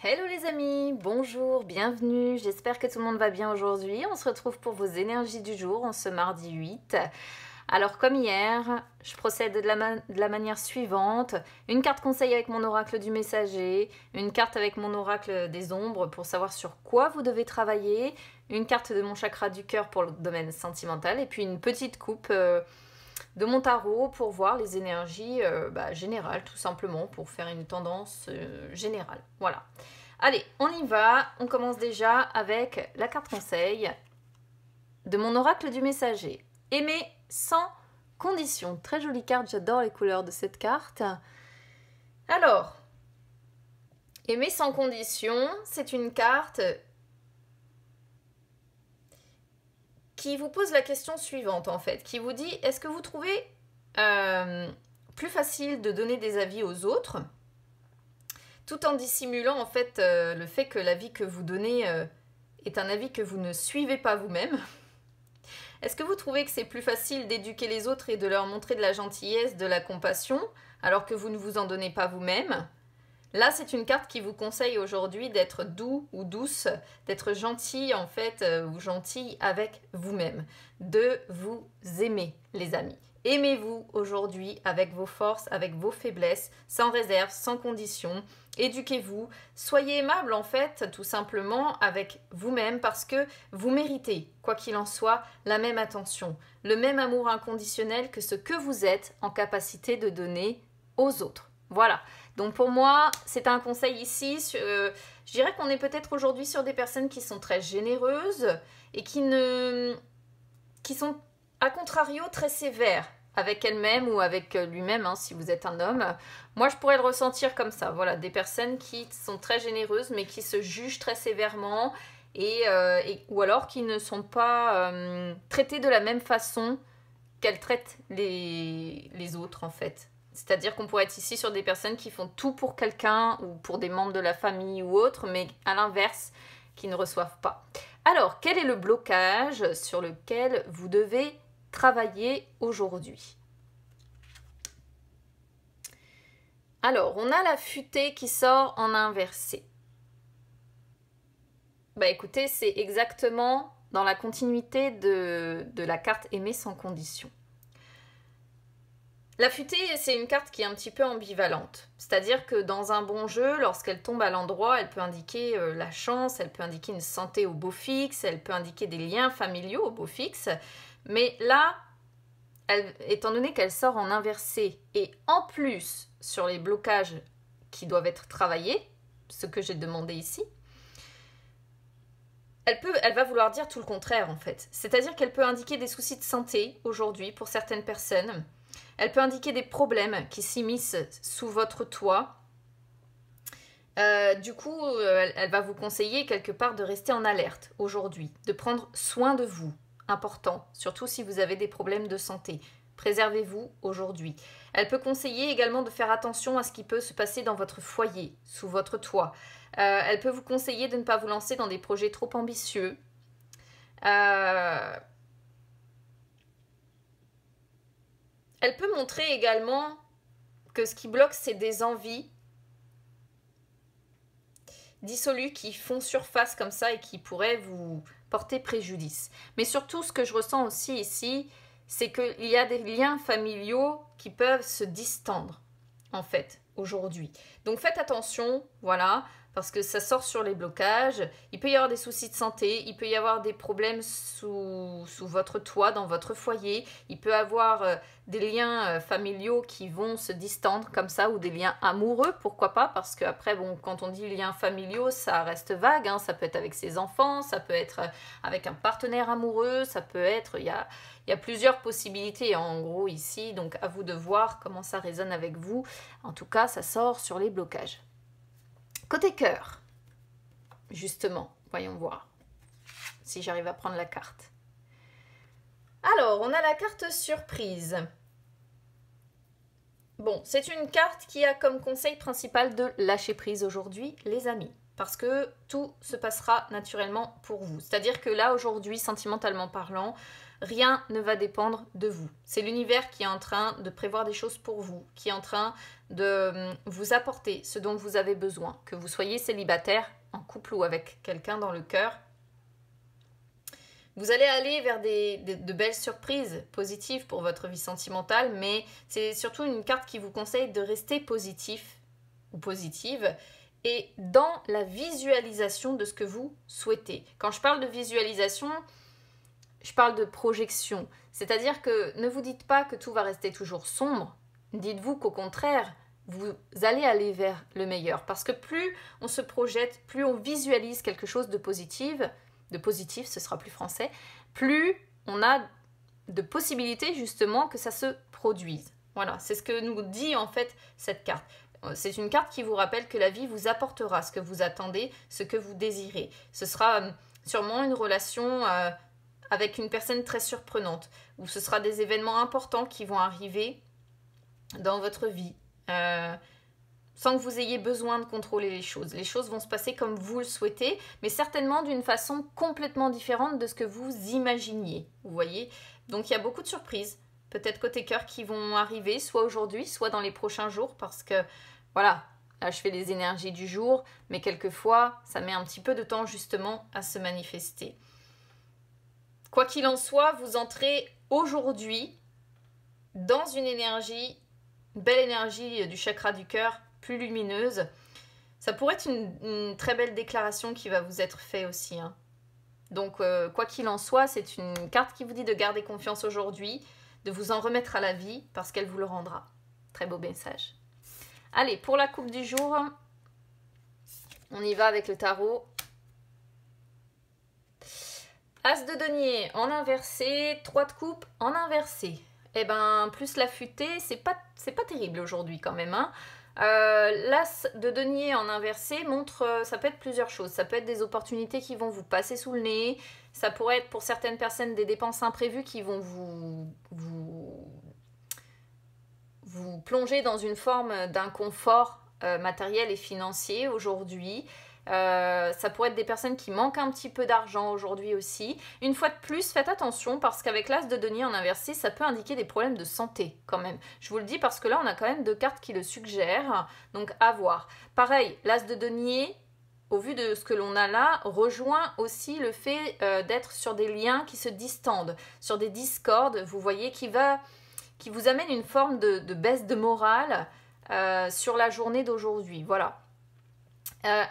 Hello les amis, bonjour, bienvenue, j'espère que tout le monde va bien aujourd'hui. On se retrouve pour vos énergies du jour en ce mardi 8. Alors comme hier, je procède de la manière suivante. Une carte conseil avec mon oracle du messager, une carte avec mon oracle des ombres pour savoir sur quoi vous devez travailler, une carte de mon chakra du cœur pour le domaine sentimental et puis une petite coupe de mon tarot pour voir les énergies générales tout simplement, pour faire une tendance générale. Voilà. Allez, on y va. On commence déjà avec la carte conseil de mon oracle du messager. Aimer sans condition. Très jolie carte, j'adore les couleurs de cette carte. Alors, aimer sans condition, c'est une carte qui vous pose la question suivante en fait, qui vous dit, est-ce que vous trouvez plus facile de donner des avis aux autres tout en dissimulant en fait le fait que l'avis que vous donnez est un avis que vous ne suivez pas vous-même? Est-ce que vous trouvez que c'est plus facile d'éduquer les autres et de leur montrer de la gentillesse, de la compassion, alors que vous ne vous en donnez pas vous-même? Là, c'est une carte qui vous conseille aujourd'hui d'être doux ou douce, d'être gentil en fait ou gentille avec vous-même, de vous aimer les amis. Aimez-vous aujourd'hui avec vos forces, avec vos faiblesses, sans réserve, sans condition. Éduquez-vous, soyez aimable en fait, tout simplement avec vous-même parce que vous méritez, quoi qu'il en soit, la même attention, le même amour inconditionnel que ce que vous êtes en capacité de donner aux autres. Voilà, donc pour moi, c'est un conseil ici, je dirais qu'on est peut-être aujourd'hui sur des personnes qui sont très généreuses et qui sont à contrario très sévères avec elles-mêmes ou avec lui-même, hein, si vous êtes un homme. Moi, je pourrais le ressentir comme ça, voilà, des personnes qui sont très généreuses mais qui se jugent très sévèrement ou alors qui ne sont pas traitées de la même façon qu'elles traitent les autres en fait. C'est-à-dire qu'on pourrait être ici sur des personnes qui font tout pour quelqu'un ou pour des membres de la famille ou autre, mais à l'inverse, qui ne reçoivent pas. Alors, quel est le blocage sur lequel vous devez travailler aujourd'hui? Alors, on a la futée qui sort en inversé. Bah écoutez, c'est exactement dans la continuité de la carte aimer sans condition. La futée, c'est une carte qui est un petit peu ambivalente. C'est-à-dire que dans un bon jeu, lorsqu'elle tombe à l'endroit, elle peut indiquer la chance, elle peut indiquer une santé au beau fixe, elle peut indiquer des liens familiaux au beau fixe. Mais là, étant donné qu'elle sort en inversé, et en plus sur les blocages qui doivent être travaillés, ce que j'ai demandé ici, elle va vouloir dire tout le contraire en fait. C'est-à-dire qu'elle peut indiquer des soucis de santé aujourd'hui pour certaines personnes. Elle peut indiquer des problèmes qui s'immiscent sous votre toit. Du coup, elle va vous conseiller quelque part de rester en alerte aujourd'hui, de prendre soin de vous, important, surtout si vous avez des problèmes de santé. Préservez-vous aujourd'hui. Elle peut conseiller également de faire attention à ce qui peut se passer dans votre foyer, sous votre toit. Elle peut vous conseiller de ne pas vous lancer dans des projets trop ambitieux. Elle peut montrer également que ce qui bloque, c'est des envies dissolues qui font surface comme ça et qui pourraient vous porter préjudice. Mais surtout, ce que je ressens aussi ici, c'est qu'il y a des liens familiaux qui peuvent se distendre, en fait, aujourd'hui. Donc faites attention, voilà, parce que ça sort sur les blocages. Il peut y avoir des soucis de santé, il peut y avoir des problèmes sous votre toit, dans votre foyer. Il peut y avoir des liens familiaux qui vont se distendre comme ça, ou des liens amoureux, pourquoi pas, parce qu'après, bon, quand on dit liens familiaux, ça reste vague, hein. Ça peut être avec ses enfants, ça peut être avec un partenaire amoureux, ça peut être... Il y a plusieurs possibilités en gros ici, donc à vous de voir comment ça résonne avec vous. En tout cas, ça sort sur les blocages. Côté cœur, justement, voyons voir si j'arrive à prendre la carte. Alors, on a la carte surprise. Bon, c'est une carte qui a comme conseil principal de lâcher prise aujourd'hui, les amis. Parce que tout se passera naturellement pour vous. C'est-à-dire que là, aujourd'hui, sentimentalement parlant, rien ne va dépendre de vous. C'est l'univers qui est en train de prévoir des choses pour vous, qui est en train de vous apporter ce dont vous avez besoin, que vous soyez célibataire, en couple ou avec quelqu'un dans le cœur. Vous allez aller vers de belles surprises positives pour votre vie sentimentale, mais c'est surtout une carte qui vous conseille de rester positif ou positive et dans la visualisation de ce que vous souhaitez. Quand je parle de visualisation, je parle de projection. C'est-à-dire que ne vous dites pas que tout va rester toujours sombre. Dites-vous qu'au contraire, vous allez aller vers le meilleur. Parce que plus on se projette, plus on visualise quelque chose de positif, ce sera plus français, plus on a de possibilités justement que ça se produise. Voilà, c'est ce que nous dit en fait cette carte. C'est une carte qui vous rappelle que la vie vous apportera ce que vous attendez, ce que vous désirez. Ce sera sûrement une relation avec une personne très surprenante, ou ce sera des événements importants qui vont arriver dans votre vie, sans que vous ayez besoin de contrôler les choses. Les choses vont se passer comme vous le souhaitez, mais certainement d'une façon complètement différente de ce que vous imaginiez. Vous voyez? Donc il y a beaucoup de surprises, peut-être côté cœur, qui vont arriver, soit aujourd'hui, soit dans les prochains jours, parce que, voilà, là je fais les énergies du jour, mais quelquefois, ça met un petit peu de temps justement à se manifester. Quoi qu'il en soit, vous entrez aujourd'hui dans une énergie, une belle énergie du chakra du cœur, plus lumineuse. Ça pourrait être une très belle déclaration qui va vous être faite aussi. Hein. Donc, quoi qu'il en soit, c'est une carte qui vous dit de garder confiance aujourd'hui, de vous en remettre à la vie, parce qu'elle vous le rendra. Très beau message. Allez, pour la coupe du jour, on y va avec le tarot. As de denier en inversé, 3 de coupe en inversé. Eh ben, plus la futée, c'est pas terrible aujourd'hui quand même. Hein. L'as de denier en inversé montre, ça peut être plusieurs choses. Ça peut être des opportunités qui vont vous passer sous le nez. Ça pourrait être pour certaines personnes des dépenses imprévues qui vont vous plonger dans une forme d'inconfort matériel et financier aujourd'hui. Ça pourrait être des personnes qui manquent un petit peu d'argent aujourd'hui aussi. Une fois de plus, faites attention parce qu'avec l'as de denier en inversé, ça peut indiquer des problèmes de santé quand même. Je vous le dis parce que là, on a quand même 2 cartes qui le suggèrent, donc à voir. Pareil, l'as de denier, au vu de ce que l'on a là, rejoint aussi le fait d'être sur des liens qui se distendent, sur des discordes, vous voyez, qui vous amène une forme de baisse de morale sur la journée d'aujourd'hui. Voilà.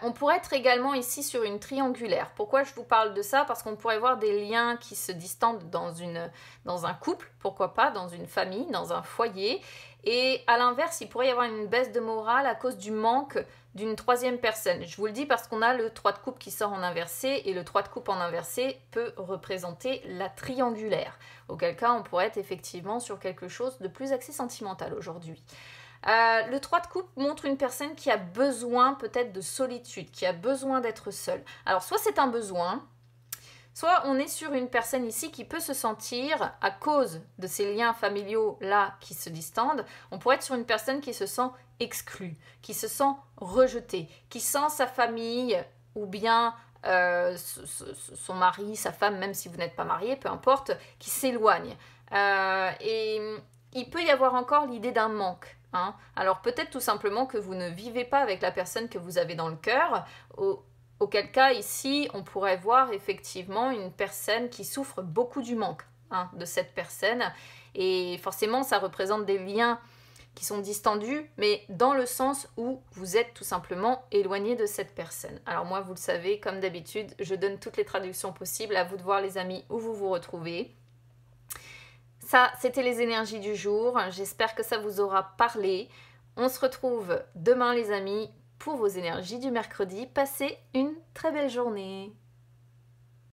On pourrait être également ici sur une triangulaire. Pourquoi je vous parle de ça? Parce qu'on pourrait voir des liens qui se distendent dans un couple, pourquoi pas, dans une famille, dans un foyer. Et à l'inverse, il pourrait y avoir une baisse de morale à cause du manque d'une 3e personne. Je vous le dis parce qu'on a le 3 de coupe qui sort en inversé et le 3 de coupe en inversé peut représenter la triangulaire. Auquel cas, on pourrait être effectivement sur quelque chose de plus axé sentimental aujourd'hui. Le 3 de coupe montre une personne qui a besoin peut-être de solitude, qui a besoin d'être seule. Alors soit c'est un besoin, soit on est sur une personne ici qui peut se sentir, à cause de ces liens familiaux là qui se distendent, on pourrait être sur une personne qui se sent exclue, qui se sent rejetée, qui sent sa famille ou bien son mari, sa femme, même si vous n'êtes pas marié, peu importe, qui s'éloigne. Et il peut y avoir encore l'idée d'un manque. Hein. Alors peut-être tout simplement que vous ne vivez pas avec la personne que vous avez dans le cœur, auquel cas ici on pourrait voir effectivement une personne qui souffre beaucoup du manque de cette personne et forcément ça représente des liens qui sont distendus mais dans le sens où vous êtes tout simplement éloigné de cette personne. Alors moi vous le savez, comme d'habitude je donne toutes les traductions possibles, à vous de voir les amis où vous vous retrouvez. Ça, c'était les énergies du jour. J'espère que ça vous aura parlé. On se retrouve demain, les amis, pour vos énergies du mercredi. Passez une très belle journée.